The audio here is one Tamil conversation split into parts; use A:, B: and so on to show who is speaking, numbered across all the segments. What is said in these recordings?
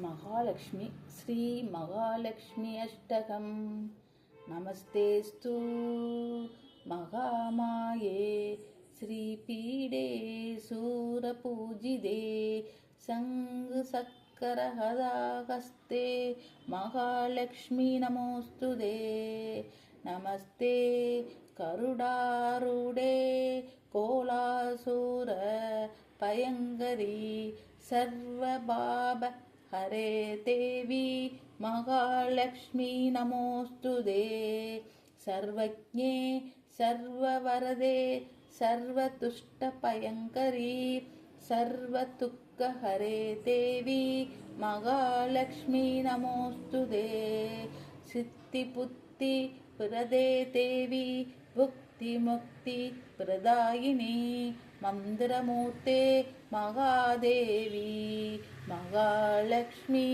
A: महालक्ष्मी श्री महालक्ष्मी अष्टकम् नमस्तेस्तु महामाये श्रीपीडे सूरपूजिते शङ्खचक्रगदाहस्ते महालक्ष्मी नमोस्तुते। नमस्ते करुडारूढे कोलासूर भयङ्करी सर्वपाप हरे देवी महालक्ष्मी नमोस्तुते। सर्वज्ञे सर्ववरदे सर्वदुष्टभयङ्करी सर्वदुःखहरे देवी महालक्ष्मी नमोस्तुते। सिद्धिबुद्धि प्रदे देवी भुक्तिमुक्ति प्रदायिनी मन्त्रमूर्ते महादेवी महालक्ष्मी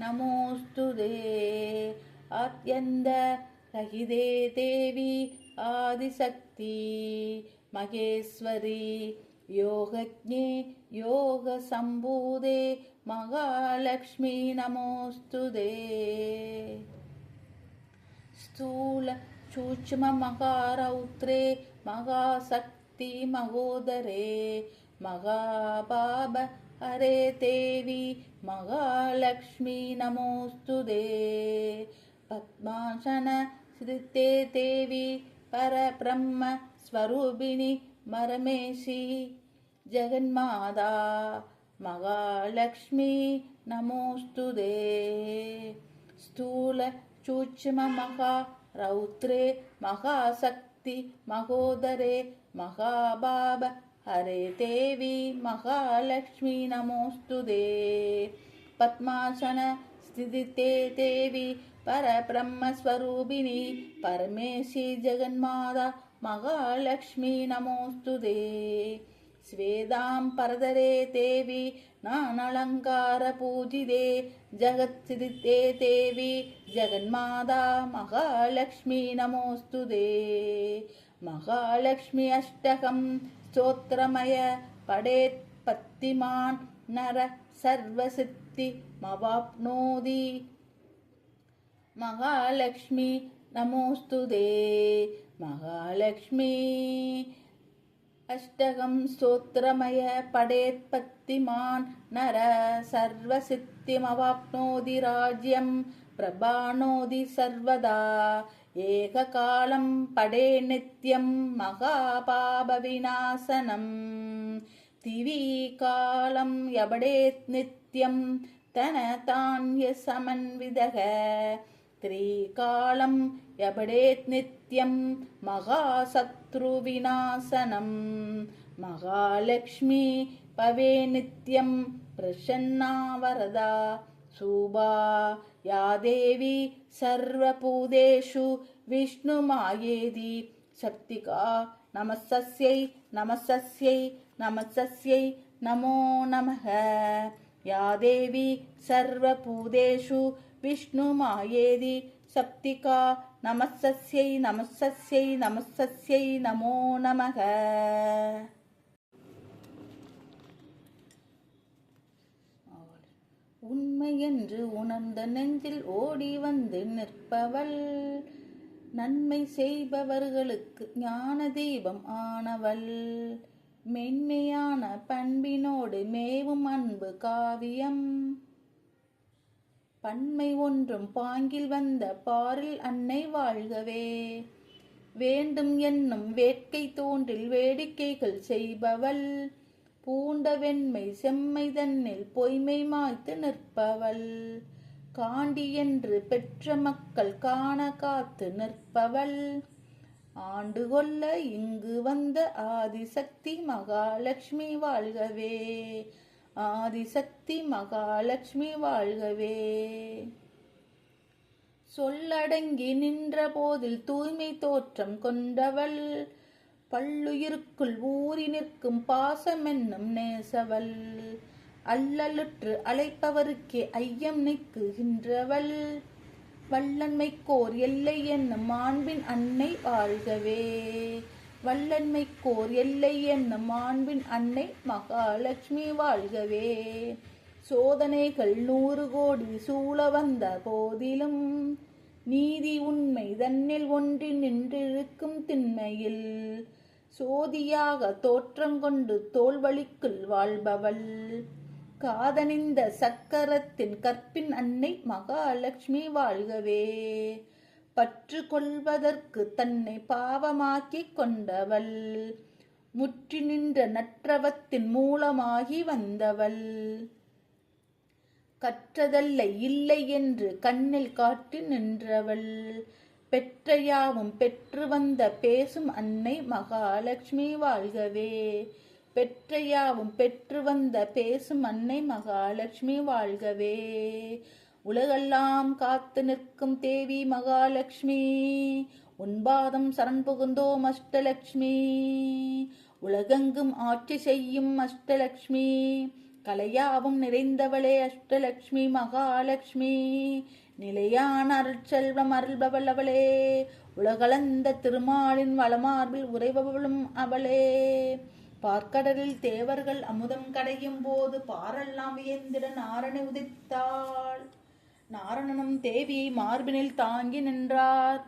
A: नमोस्तुते। आद्यन्तरहिते देवी आदिशक्ति महेश्वरी योगज्ञे योगसम्भूते महालक्ष्मी नमोस्तुते। स्थूल सूक्ष्म महारौद्रे महाशक्ति महोदरे महापाप हरे देवी महालक्ष्मी नमोस्तुते। पद्मासन स्थिते देवी परब्रह्म स्वरूपिणी परमेशी जगन्माता महालक्ष्मी नमोस्तुते। स्थूल सूक्ष्म महारौद्रे महाशक्ति महोदरे महापाप हरे देवी महालक्ष्मी नमोस्तुते। पद्मासन स्थिते देवी परब्रह्म स्वरूपिणी परमेशी जगन्माता महालक्ष्मी नमोस्तुते। श्वेतांबरधरे देवी नानालंकार पूजिते जगत्स्थिते देवी जगन्माता महालक्ष्मी नमोस्तुते। महालक्ष्मी अष्टकं स्तोत्रमय पठेत् पत्तिमान् नर सर्वसिद्धिमवाप्नोति महालक्ष्मी नमोस्तुते। महालक्ष्मी अष्टकं स्तोत्रमय पठेत् पत्तिमान् नर सर्वसिद्धिमवाप्नोति राज्यं प्रभानोति सर्वदा। एककालं पठे नित्यं महापापविनाशनं दिविकालं यपठेत् नित्यं धनधान्यसमन्वितः त्रिकालं यपठेत् नित्यं महाशत्रुविनाशनं महालक्ष्मी भवे नित्यं प्रसन्ना वरदा शुभा या देवी सर्वभूतेषु विष्णुमायेति शक्तिका नमस्तस्यै नमस्तस्यै नमस्तस्यै नमो नमः। या देवी सर्वभूतेषु विष्णुमायेति शक्तिका नमस्तस्यै नमस्तस्यै नमस्तस्यै नमो नमः। உண்மை என்று உணர்ந்த நெஞ்சில் ஓடி வந்து நிற்பவள் நன்மை செய்பவர்களுக்கு ஞான தீபம் ஆனவள் மென்மையான பண்பினோடு மேவும் அன்பு காவியம் பன்மை ஒன்றும் பாங்கில் வந்த பாரில் அன்னை வாழ்கவே வேண்டும் என்னும் வேட்கை தோன்றில் வேடிக்கைகள் செய்பவள் பூண்ட வெண்மை செம்மை தன்னில் பொய்மை மாய்த்து நிற்பவள் காண்டி என்று பெற்ற மக்கள் காண காத்து நிற்பவள் ஆண்டு கொள்ள இங்கு வந்த ஆதிசக்தி மகாலட்சுமி வாழ்கவே ஆதிசக்தி மகாலட்சுமி வாழ்கவே சொல்லடங்கி நின்ற போதில் தூய்மை தோற்றம் கொண்டவள் பல்லுயிருக்குள் ஊறி நிற்கும் பாசமென்னும் நேசவள் அல்லலுற்று அழைப்பவருக்கே ஐயம் நீக்குகின்றவள் வல்லன்மைக்கோர் எல்லை என்னும் மாண்பின் அன்னை வாழ்கவே வல்லன்மைக்கோர் எல்லை என்னும் மாண்பின் அன்னை மகாலட்சுமி வாழ்கவே சோதனைகள் 100 கோடி சூழ வந்த போதிலும் நீதி உண்மை தன்னில் ஒன்றி நின்றிருக்கும் திண்மையில் சோதியாக தோற்றம் கொண்டு தோல்வழிக்குள் வாழ்பவள் காதணிந்த சக்கரத்தின் கற்பின் அன்னை மகாலட்சுமி வாழ்கவே. பற்று கொள்வதற்கு தன்னை பாவமாக்கிக் கொண்டவள் முற்றி நின்ற நற்றவத்தின் மூலமாகி வந்தவள் கற்றதல்ல இல்லை என்று கண்ணில் காட்டி நின்றவள் பெற்ற யாவும் பெற்று வந்த பேசும் அன்னை மகாலட்சுமி வாழ்கவே. பெற்ற யாவும் பெற்று வந்த பேசும் அன்னை மகாலட்சுமி வாழ்கவே. உலகெல்லாம் காத்து நிற்கும் தேவி மகாலட்சுமி உன்பாதம் சரண் புகுந்தோம் அஷ்டலட்சுமி. உலகெங்கும் ஆட்சி செய்யும் அஷ்டலட்சுமி கலையாவும் நிறைந்தவளே அஷ்டலட்சுமி மகாலட்சுமி. நிலையான அருட்செல்வம் அருள்பவள் அவளே. உலகளந்த திருமாலின் வளமார்பில் உறைபவளும் அவளே. பார்க்கடலில் தேவர்கள் அமுதம் கடையும் போது பாரெல்லாம் வியந்திட நாரணை உதித்தாள். நாரணனும் தேவியை மார்பினில் தாங்கி நின்றார்.